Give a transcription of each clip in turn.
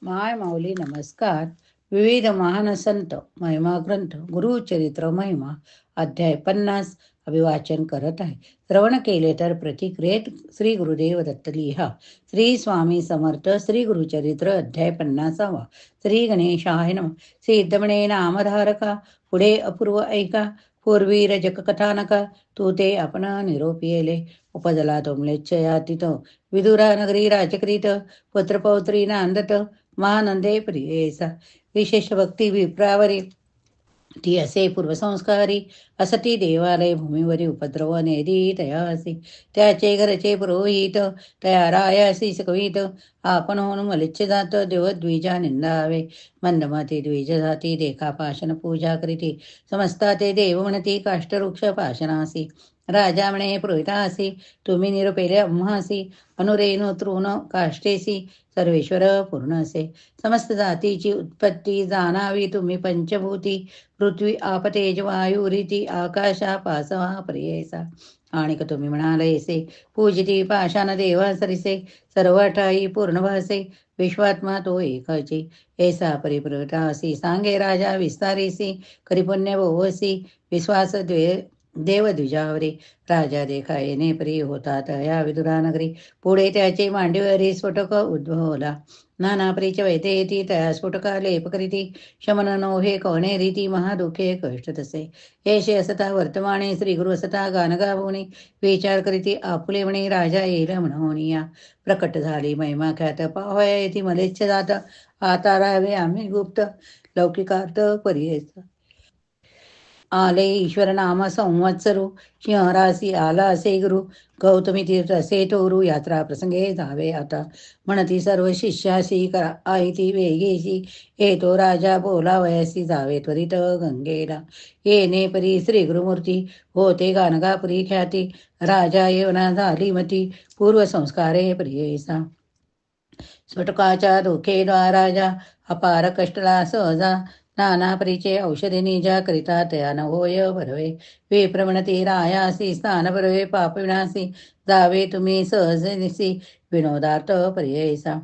माय माऊली नमस्कार. विविध महान संत महिमा ग्रंथ गुरुचरित्र महिमा अध्याय 50 अभिवाचन करत आहे. श्रवण केले तर प्रतिक्रियेत श्री गुरुदेव दत्त लिहा. श्री स्वामी समर्थ. श्री गुरुचरित्र अध्याय 50. श्री गणेशाय नमः. सिद्धमणे नामधारका पुढे अपूर्व ऐका. पूर्वी रजक कथानका तू ते आपण निरोप येले. उपजला तो म्लेच्छयातीत विदुरा नगरी राजकरीत पुत्रपौत्री नांदत महानंदे प्रियेसा. विशेष भक्ती विप्रावरी ती असे पूर्वसंस्कारी असती देवालय भूमीवरी उपद्रव नेदी तयासी. त्याचे घरचे पुरोहित तया रायासी सकवित आपण होऊन मलिच्छ जात देवद्विजा निंदावे. मंदमती द्विज जाती देखा पाशन पूजा करीती समजता ते देव म्हणती काष्टवृक्ष पाशनासी. राजा म्हणे पुरोहितासी तुम्ही निरुपेले अम्हासी अनुरेणु तृण काष्टेसी सर्वेश्वर पूर्ण असे. समस्त जातीची उत्पत्ती जाणावी तुम्ही पंचभूती पृथ्वी आप तेज वायू रीती आकाशा पासवा प्रियेसा. आणिक तुम्ही म्हणालेसे पूजिती पाशान देवा सरिसे सर्व ठाई पूर्ण भासे विश्वात्मा तो एकाची. ऐसा परिप्रतासी सांगे राजा विस्तारीसी करी पुण्य भोवसी विश्वास देव द्विजावरी. राजा देखा येणे प्रिय होतात या विदुरा नगरी. पुढे त्याचे मांडीवरी स्फोटक उद्भवला. नाना प्रीच वैद्येती तया स्फोटका लेप करीती शमन नोहे कवणे रीती महादुखे कष्ट तसे. येशे असता वर्तमाने श्री गुरु असता गान गावोनी विचार करीती आपुले म्हणे राजा येईल म्हणूनिया. प्रकट झाली महिमा ख्यात पाहया येथे मलेच्छ जात आता राहावे आम्ही गुप्त लौकिकार्थ पर्येस. आले ईश्वर नाम संवत्सरू सिंहरासी आला असे गुरु. गौतमी तीर्थ असे तोरू यात्रा प्रसंगे जावे आता. म्हणती सर्व शिष्यासी करा आयती वेगेशी येतो राजा बोलावयासी जावे त्वरित गंगेला. येणे परी श्री गुरुमूर्ती होते गानगापुरी ख्याती. राजा येवना झाली मती पूर्व संस्कारे प्रियेसा. स्फटकाच्या धोकेद्वा राजा अपार कष्टला सहजा. नाना परीचे औषधी निजा करिता तया न होय भरवे. विप्रमणती रायासी स्थान भरवे पाप विनासी जावे तुम्ही सहजनिसी विनोदार्थ पर्ययसा.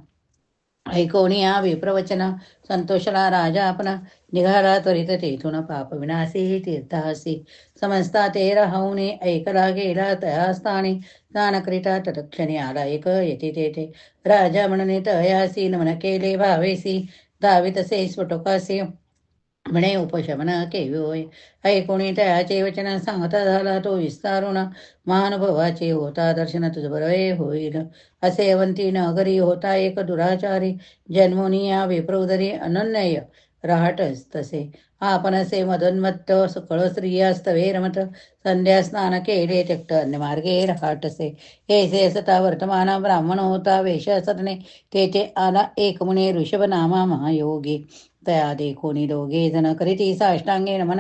ऐकोनिया विप्रवचन संतोषला राजा आपण निघाला त्वरित तेथून पाप विनासी तीर्थासी. समजता ते राहूने ऐकला गेला तया स्थानी स्नानकरिता तत्क्षणी आला एक येथे तेथे. राजा म्हणणे तयासी नमन केले भावेसी दावी तसे स्फोटकासी म्हणे उपशमन केवी होय. ऐकोणी तयाचे वचन सांगता झाला तो विस्तारून महानुभवाचे होता दर्शन तुझ बरवे होईल. असे अवंती नगरी होता एक दुराचारी जन्मोनिया विप्रौदरी अनन्य राहटस तसे. आपण असे मदन्मत्त सकळ स्त्रियास्तवे रमत संध्या स्नान केले त्यक्त अन्य मार्गे राहटसे. ऐसे असता वर्तमान ब्राह्मण होता वेश असतने तेथे आला एक मुने ऋषभ नामा महायोगी. तया देखोनी दोघे जण करीती साष्टांगे नमन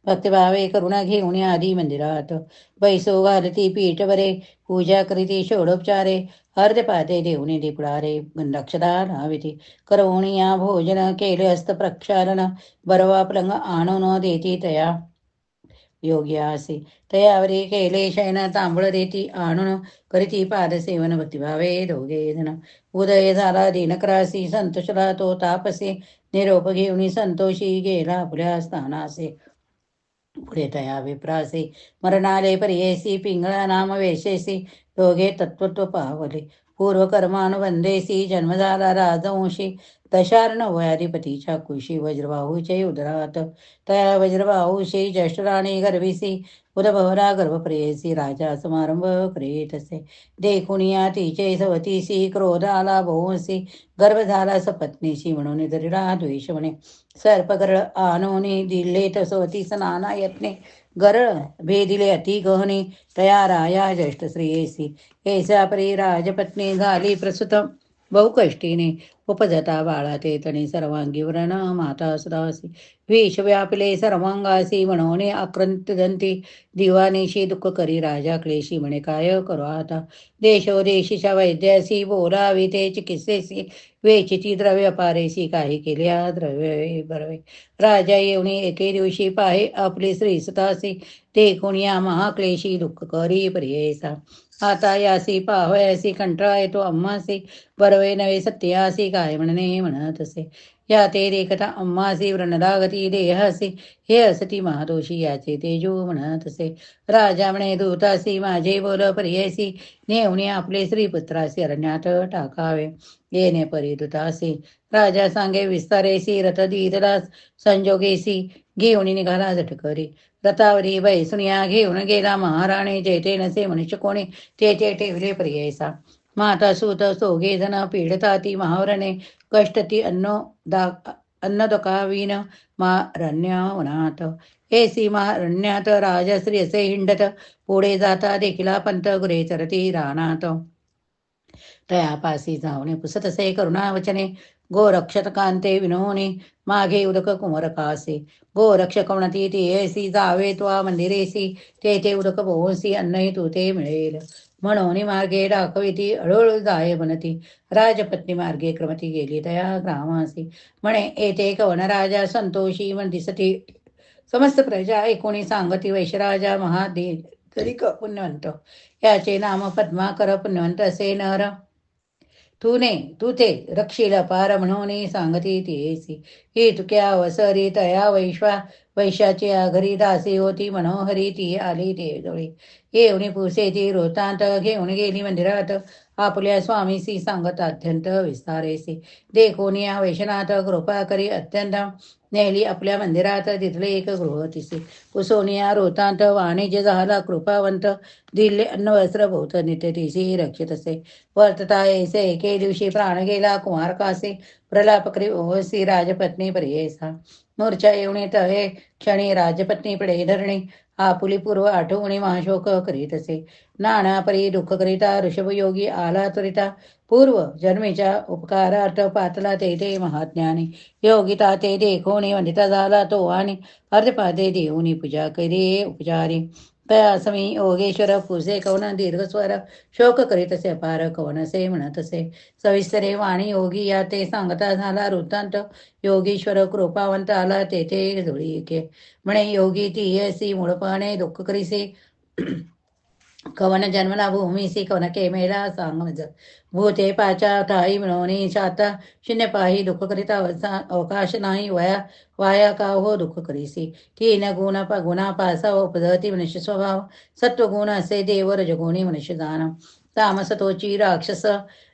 भक्तिभावे करुणा घेऊन आधी मंदिरात. बैसो घालती पीठ बरे पूजा करीती षोडोपचारे अर्धपाते देऊनी दिपुडारे गंधाक्षदा लाविती. करवणिया भोजन केले हस्त प्रक्षालन बरवा पलंग आणून देती तया योग्यासी. तयावरी केले शयन तांबळ देती आणून करीती पादसेवन भक्तिभावे दोघे जण. उदय झाला दिनकरासी संतोषला तो तापसे निरोप घेऊन संतोषी गेला आपल्या स्थानासे. पुढे तया विप्रासे मरणाले पर्येसी पिंगळा नाम वेशेसी दोघे तत्वत्व पावले. पूर्वकर्मानुबंधेसी जन्म झाला राजवंशी दशार्ण वयाधिपतीच्या कुशी वज्रबाहूचे उदरात. तया वज्रबाहूशी ज्येष्ठराणी गर्भिसी उदभवला गर्भप्रेयसी राजा समारंभ करीत असे. देखुनिया तिचे सवतीसी क्रोध आला बहुसी गर्भ झाला सपत्नीशी म्हणून धरिला द्वेष म्हणे. सर्पगरळ आणोनी दिले सवतीस नाना यत्ने गरळ भेदिले अति गहने तया राया ज्येष्ठ श्रेयसी. ऐसा परी राजपत्नी झाली प्रसूत बहुकष्टीने उपजता बाळा ते तणी सर्वांगी व्रण माता सुदासी. विष व्यापले सर्वांगासी म्हणून आक्रंत दंती दिवानीशी दुःख करी राजा क्लेशी म्हणे काय करू आता. देशोदेशीच्या वैद्यासी बोलावी ते चिकित्सेसी वेचिती द्रव्य पारेसी काही केल्या द्रव्य बरवे. राजा येऊनी एके दिवशी पाहे आपली श्री सुतासी देखून या महाक्लेशी दुःख करी प्रियेसा. आता यासी पाहयासी कंटाळा येतो आम्हासी, बरवे नवे सत्यासी काय म्हणणे म्हणत असे. या ते देखता अम्मासी व्रणलागती देहासी, हे असती महादोषी याचे तेजो म्हणत असे. राजा म्हणे दूतासी माझे बोल प्रियसी, नेवणे आपले श्रीपुत्रासी अरण्यात टाकावे. येणे परिदुतासी राजा सांगे विस्तारेसी, रथ दीदला संजोगेसी, घेऊन निघाला झटकरी. रथावरी बैसुनिया घेऊन गेला महाराणे, जेथे नसे मनुष्य कोणी तेथे ठेवले प्रियेसा. माता सूत सोगे जण पीडता ती महावरणे, कष्ट ती अन्न दकावीन मारण्यावनात. एसी महारण्यात राजश्री असे हिंडत, पुढे जाता देखीला पंत गुरे चरती रानात. तयापासी जावणे पुसत असे करुणावचने, गोरक्षत कांते विनोनी मागे उदक कुमरकासे. गोरक्षक म्हणती ती जावे त्वा मंदिरेसी, तेथे उदक बोसी अन्नही तू ते मिळेल. म्हणून मार्गे दाखविती हळूहळू जाय बनती, राजपत्नी मार्गे क्रमती गेली तया ग्रामासी. म्हणे येथे कवन राजा संतोषी मन दिसती, समस्त प्रजा ऐकोणी सांगती वैशराजा महादे तरी पुण्यवंत. याचे नाम पद्माकर पुण्यवंत असे नर. तू ते रक्षील पार म्हणून सांगती तीसी. ही तुक्या वसरी तया वैशाची घरी दासी होती मनोहरी, ती आली देवजवळी. येऊन पुसे ती वृत्तांत, घेऊन गेली मंदिरात आपल्या स्वामीसी सांगत अत्यंत विस्तारेसी. देखून या वैशनाथ कृपा करी अत्यंत, नेली आपल्या मंदिरात तिथले एक गृह तिसी. कुसोनिया वृत्तांत वाणिज्य झाला कृपावंत, दिले अन्न वस्त्र भूत नित्य तिसी रक्षित असे. वर्तता ऐसे एके दिवशी प्राण गेला कुमार कासे, प्रलाप करी ओसी राजपत्नी प्रियेसा. मूर्छा येऊन तहे क्षणी राजपत्नी पडे धरणी, आपुली पूर्व आठवणी महाशोक करीत असे. नाना परी दुःख करिता ऋषभयोगी आला त्वरिता, पूर्व जन्मीच्या उपकारार्थ पातला ते महाज्ञानी. योगिता ते देखोनी वंदिता झाला तो, आणि अर्धपादे देऊनी पूजा करी उपचारी. तया समी योगेश्वर पुसे कवन दीर्घस्वर, शोक करीत असे अपार कवन असे म्हणत असे. सविस्तरे वाणी योगी या ते सांगता झाला वृत्तांत, योगीश्वर कृपावंत आला तेथे धुळी के. म्हणे योगी ती असी मूळपणे दुःख करीसे, कवन जन्मला भूमीसी कवन केमेला सांगमज. भूते पाचा ठाई मिळवणी शाता, शून्य पाही दुःख करिता अवकाश नाही वया, वाया का हो दुःख करीसी. तीन गुणा पासा उपदती मनुष्य स्वभाव, सत्वगुण असे देव रजगुणी मनुष्य दान. तामस तोची राक्षस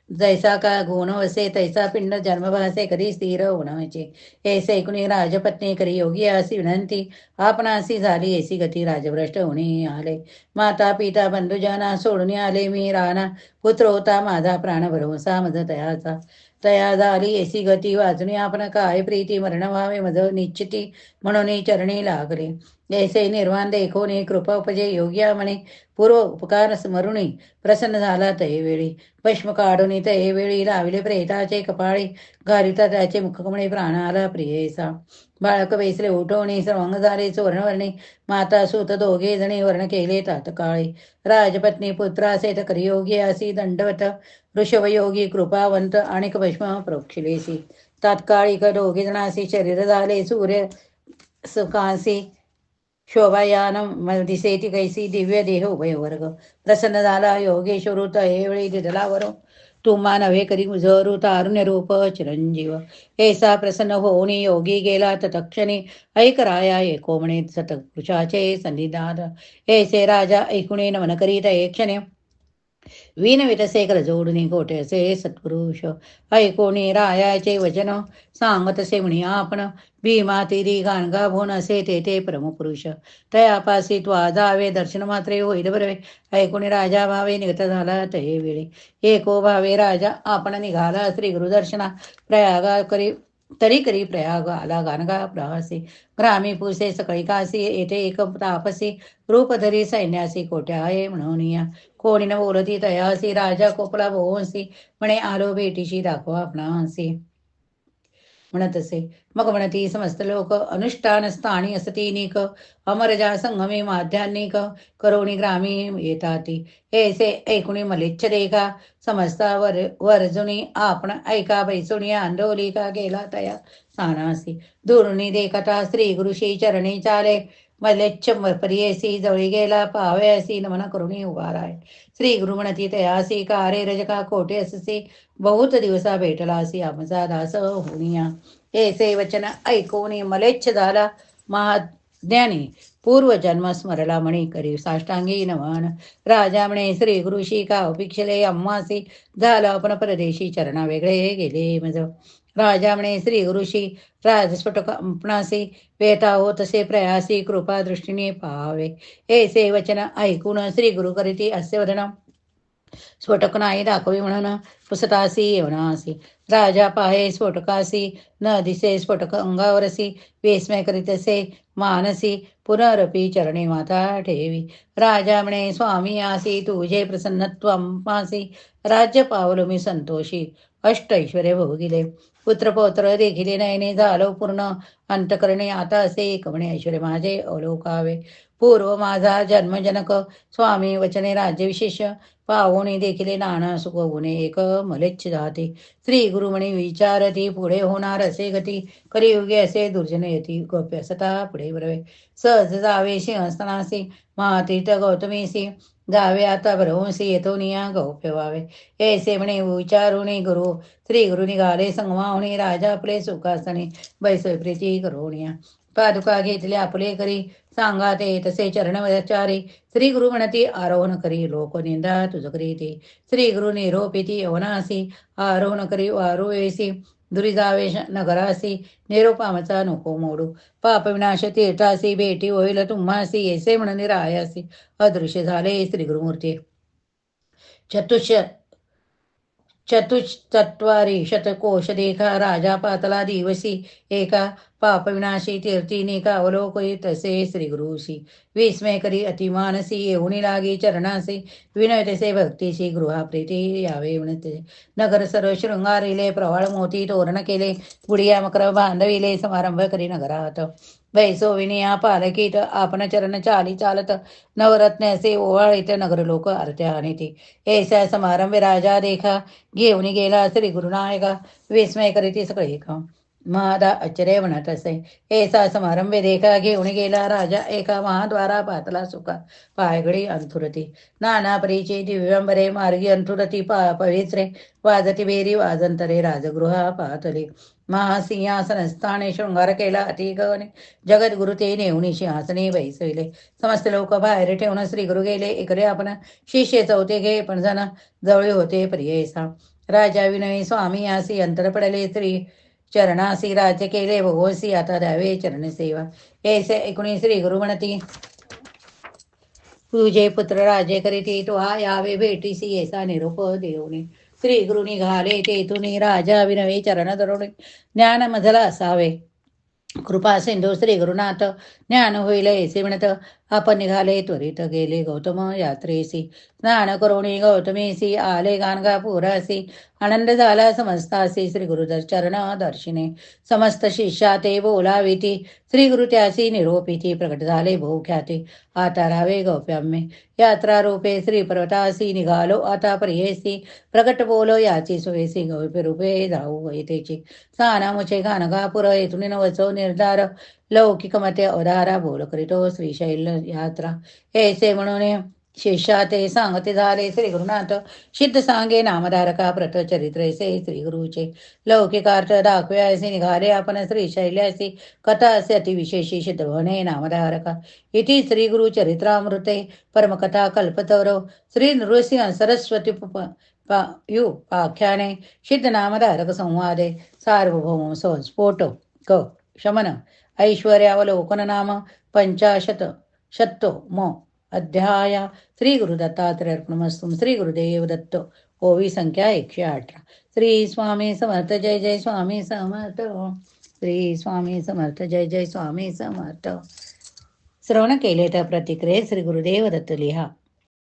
जैसा का गुण वसे, तैसा पिंड जन्मभासे कधी स्थिर होण्याचे. ऐसे ऐकुनी राजपत्नी करी योगी असी विनंती, आपणासी झाली ऐसी गती राजभ्रष्ट होणे आले. माता पिता बंधुजना सोडून आले मी राना, पुत्र होता माझा प्राण भरवसा मज तयाचा. तया झाली ऐसी गती वाचून आपण काय प्रीती, मरण व्हावे मज निश्चिती म्हणून चरणी लागले. ऐसे निर्वाण देखोनी कृपा उपजे योग्या म्हणे, पूर्व उपकार स्मरुणी प्रसन्न झाला तये वेळी. भस्म काढून तये वेळी लाविले प्रेताचे कपाळी, घालिता त्याचे मुखकमळे प्राणाला प्रियेसा. बाळक वेसले उठवणे सर्वांग झाले सुवर्णवर्णी, माता सूत दोघे जणी वर्ण केले तात्काळी. राजपत्नी पुत्रासेत करियोगी असी दंडवत, ऋषभयोगी कृपावंत आणिक भस्म प्रोक्षिलेसी. तात्काळिक दोघे जणासी शरीर झाले सूर्य सुखासी, शोभायान दिसेती कैसी दिव्य देह उभयवर्ग. प्रसन्न झाला योगेश्वर तयेवेळी दिदलावर, तुम्हा नव्हे करी मुझरू तारुण्य रूप चिरंजीव. ऐसा प्रसन्न होऊनी योगी गेला तत्क्षणी, ऐक राया एको म्हणे सतपुरुषाचे सन्निधान. ऐसे राजा ऐकुणे नमन करीत क्षणे, विन विटसे कर जोडणी गोटे असे सत्पुरुष. ऐकोणी रायाचे वचन सांगतसे म्हणी आपण, भीमा तिरी गाणगा भोन असे तेथे परमपुरुष. तयापासी त्वा जावे दर्शन मात्रे होईल बरवे, ऐकोणी राजा भावे निगत झाला तये वेळी. एको भावे राजा आपण निघाला श्री गुरुदर्शना, प्रयागा करी तरी करी प्रयाग आला गाणगा प्रहासी. ग्रामी पुसे सकाळी कासी, येथे एक तापसी रूप धरी सैन्यासी कोट्या आहे म्हणून या. कोणी न बोलती तयासी राजा कोपला भोवसी, म्हणे आलो भेटीशी दाखवा आपणासी म्हणत असे. मग म्हणती समस्त लोक अनुष्ठान स्थानी असती निक, अमरजा संगमी माध्यान्निक करोणी ग्रामी येताती. ऐसे ऐकुणी मलिच्छ देखा, समजता वर्जुनी आपण ऐका बैसुणी आंदोलिका गेला तया सानासी. दुरुनी देखता श्री गुरुशी चरणी चाले, मलेच्छ परियेसी जवळी गेला पावे असी नमन करुणी उभाराय. श्री गुरु म्हणती तयासी का रे रजका कोठे अससे बहुत दिवसा भेटलासी आमचा दास होनिया. ऐसे वचन ऐकून मलेच्छ झाला महाज्ञानी पूर्वजन्म स्मरला म्हणी करी साष्टांगी नमन. राजा म्हणे श्री गुरुशी का उपिक्षले अम्मासी झालं आपण परदेशी चरणा वेगळे गेले मज. राजा म्हणे श्री गुरुशी राजस्फटकपणासी वेता हो तसे प्रयासी कृपा दृष्टीने पाहावे. ऐसे वचन ऐकून श्री गुरु करीती असे वदन स्फोटक नाही दाखवी म्हणून पुसतासी येवनासी. राजा पाहे स्फोटकासी न दिसे स्फोटक अंगावरसी विस्मय करीतसे मानसी पुनरपी चरणी माता ठेवी. राजा म्हणे स्वामी आसी तुझे प्रसन्नत्व मासी राज्य पावलो मी संतोषी अष्ट ऐश्वर्य भोगिले पुत्रपौत्र देखिले नयने झालो पूर्ण अंतकरणे आता असे एक म्हणे ऐश्वर्य माझे अवलोकावे. पूर्व माझा जन्मजनक स्वामी वचने राज्यविशेष पाहुणे देखिले नाना सुख गुणे एक मलेच्छ जाते. श्री गुरु म्हणे विचारती पुढे होणार असे गती कलियुगे असे दुर्जन यती गोप्य सता पुढे बरवे. सहज जावे सिंहस्थानासी महातीर्थ गौतमीसी जावे आता भरवंसी येतो निया गौप्य व्हावे. ऐसे म्हणे विचारुणे गुरु श्री गुरु निघाले संगमावणे राजा आपले सुखासने बैसोय प्रीती करोनिया. पादुका घेतले आपले करी सांगा ते तसे चरणवचारी. श्री गुरु म्हणती आरोहण करी लोक निंदा तुझ करी ते. श्री गुरु निरोपिती यवनासी आरोहण करी वारुवेसी दुरिजावे नगरासी निरोपामचा नको मोडू. पाप विनाश तीर्थासी भेटी होईल तुम्हासी ऐसे म्हणून रायासी अदृश्य झाले श्री गुरुमूर्ती. चतुश्चत्वारी शतकोश देखा राजा पातला दिवसी एका पाप विनाशी तीर्थीने का अवलोकई तसे श्री गुरुसी. विस्मय करी अतिमानसी येऊनी लागी चरणासी विनय तसे भक्तीसी गृहा प्रीती यावे म्हणते. नगर सर्व शृंगारिले प्रवाळ मोती तोरण केले गुडिया मकर बांधविले समारंभ करी नगरात. बैसो विनिया पालकीत आपण चरण चाली चालत नवरत्न असे ओवाळीत नगर लोक आरत्या आणीती. ऐसा समारंभ राजा देखा घेऊन गेला श्री गुरुनायका विस्मय करीती सगळे का महादा आश्चर्य म्हणत असे. ऐसा समारंभ देखा घेऊन गेला राजा एका महाद्वारा पातला सुका पायगडी अंथुरती नाना परीचे दिव्यंबरे मार्गी अंथुरती पवित्रे वाजती बेरी वाजंतरे राजगृहा पातले. महासिंहासनस्थाने शृंगार केला अतिगणे जगद्गुरु ते नेऊनी सिंहासने बैसविले. समस्त लोक बाहेर ठेवून श्री गुरु गेले इकडे आपण शिष्य चौथे घे पण जण जवळ होते प्रियेसा. राजा विनयी स्वामी आसी अंतर पडले श्री चरणासी राज्य केले भोवसी आता द्यावे चरण सेवा. ऐसे ऐकुणी श्री गुरु म्हणती तुझे पुत्र राजे करीती तो हा यावे भेटीसी ऐसा निरोप देऊने. श्री गुरु निघाले तेथून राजा विनवे चरण धरून ज्ञान मजला असावे. कृपा सिंधू श्री गुरुनाथ ज्ञान होईल ऐसे म्हणत आपण निघाले त्वरित गेले गौतम यात्रेसी. स्नान करुणी गौतमीसी आले गाणगापुरासी आनंद झाला समस्तासी श्री गुरुदर चरण दर्शिने. समस्त शिष्या ते बोलाविती श्री गुरु त्यासी निरोपिती प्रकट झाले बहुख्याते आता रावे गौप्याम्ये. यात्रा रूपे श्री पर्वतासी निघालो आता प्रियेसी प्रकट बोलो याची सोयसी गौप्य रूपे जाऊ येतेची. सानामुचे गाणगापुर येथून नवचो निर्धार लौकिक मते अवधारा बोल करीतो श्रीशैल यात्रा. ऐसे म्हणून शिष्या ते सांगते झाले श्री गुरुनाथ सिद्ध सांगे नामधारका प्रत चरित्रेसे श्री गुरुचे. लौकिकार्थ दाखव्यासी निघाले आपण श्रीशैल्यासी कथा असे अतिविशेषी सिद्ध भवने नामधारका. इति श्री गुरु चरित्रामृते परमकथा कल्पतरो श्री नृसिंह सरस्वती पाख्याने सिद्ध नामधारक संवादे सार्वभौम संस्फोट क शमन ऐश्वर्यावलोकन नाम 50 अध्याय. श्री गुरु दत्तात्रय अर्पणमस्तु. श्री गुरुदेव दत्त. ओवी संख्या 118. श्री स्वामी समर्थ. जय जय स्वामी समर्थ. श्री स्वामी समर्थ. जय जय स्वामी समर्थ. श्रवण केले तर प्रतिक्रिये श्री गुरुदेव दत्त लिहा.